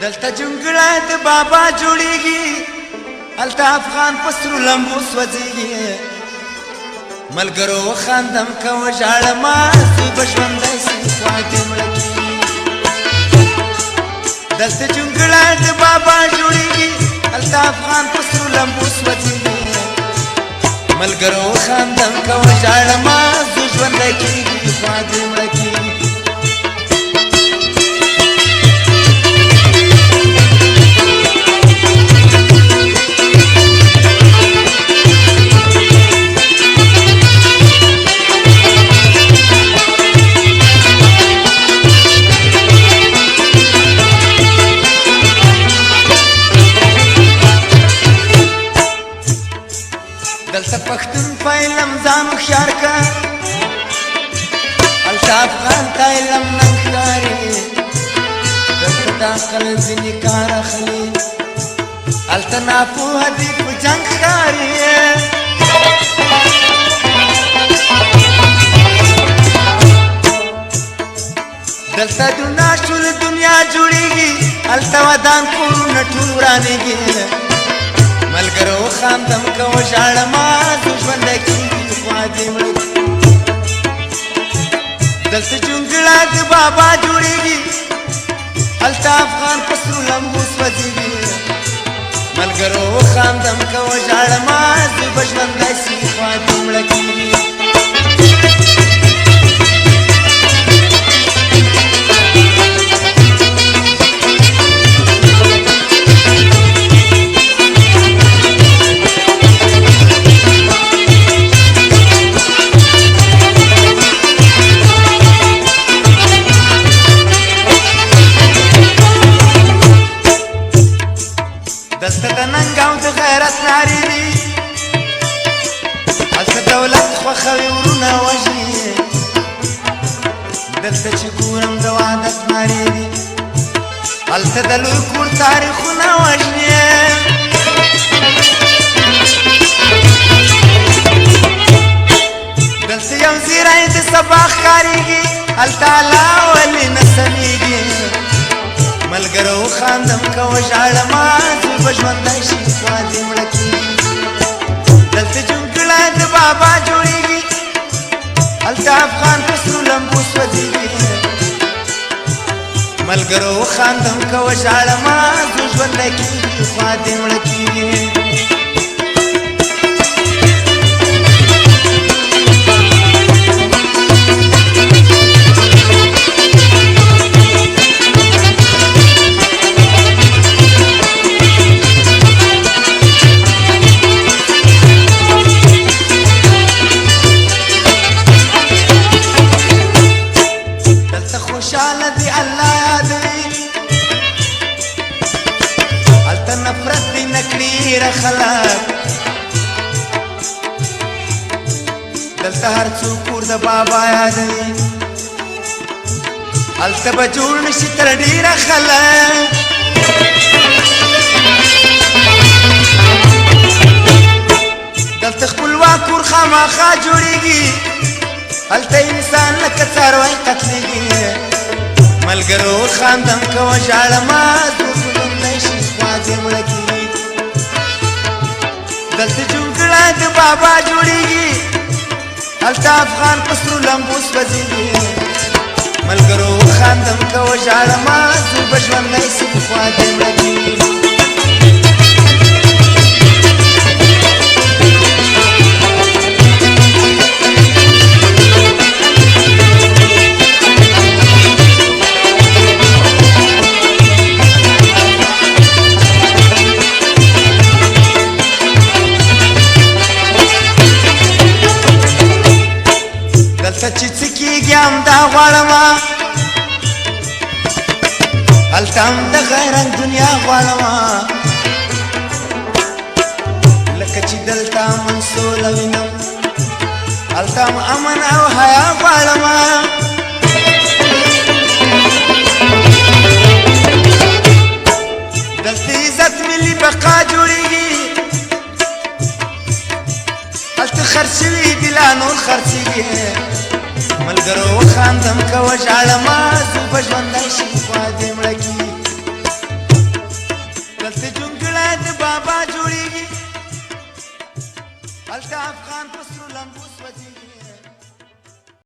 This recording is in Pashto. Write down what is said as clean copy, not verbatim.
دلته جونګړه د بابا جوړیږي هلته افغان په سرو لمبو سوځېږي ملګرو خاندم کوه ژاړمه زوی به ژوندی سي خوا دې مړه کېږي دلته جونګړه د بابا جوړیږي هلته افغان په سرو لمبو سوځېږي ملګرو خاندم کوه ژاړمه زوی ژوندی کېږي خوا دې مړه کېږي دلته پښتون په علم ځان هوښیار که هلته افغان ته علم نه ښکاري دلته د عقل ځینې کار اخلي هلته ناپوهه دي په جنګ ښکاري دلته دنا شول دنیا جوړېږي هلته ودان کورونه ټول ورانېږي ملګرو خاندم کوه ژاړمه زه ژوندی کېږي خوا دې مړه دلته جونګړه د بابا جوړېږي هلته افغان په سرو لمبو سوځېږي ملګرو خاندم کوه ژاړمه زه به ژوندی سي خوا دې مړه کېږي دلته د ننګ او د غیرت نارې دي هلته دولت خوښوي ورونه وژني دلته چې ګورم د وحدت نارې دي هلته د لوی کور تاریخونه وژني دلته یو زیری د سبا ښکارېږي هلته الله ولې نه سمیږي ملګرو خاندم کوه ژاړمه زوی به ژوندی شي خوا دې مړه کېږي دلته جونګړه د بابا جوړېږي هلته افغان په سرو لمبو سوځېږي ملګرو خاندم کوه ژاړمه زوی ژوندی کېږي خوا دې مړه کېږي خوشاله دی الله یادوي هلته نفرت دی نه کړي ډېره خلک دلته هر څوک کور د بابا یادوي هلته به جوړ نشي تر ډېره خلک دلته خپلواک کور خامخا جوړېږي هلته انسان لکه څاروی قتلېږي ملګرو خاندم کوه ژاړمه زه ژوندی شي خوا دې مړه کېږي دلته جونګړه د بابا جوړېږي هلته افغان په سرو لمبو سوځېږي ملګرو خاندم کوه ژاړمه زه به ژوندی سي خوا دې مړه کېږي دلته چې څه کېږي همدا غواړمه هلته هم د غیرت دنیا غواړمه لکه چې دلته امن سوله وینم هلته هم امن او حیا غواړمه دلته عزت ملي بقا جوړېږي هلته خرڅ شوي دي لا نور خرڅېږي ملګرو خاندم کوه ژاړمه زه به ژوندی شم خوا دې مړه کي بابا جوړیږي هلته افغان په سرو لمبو سوځیږي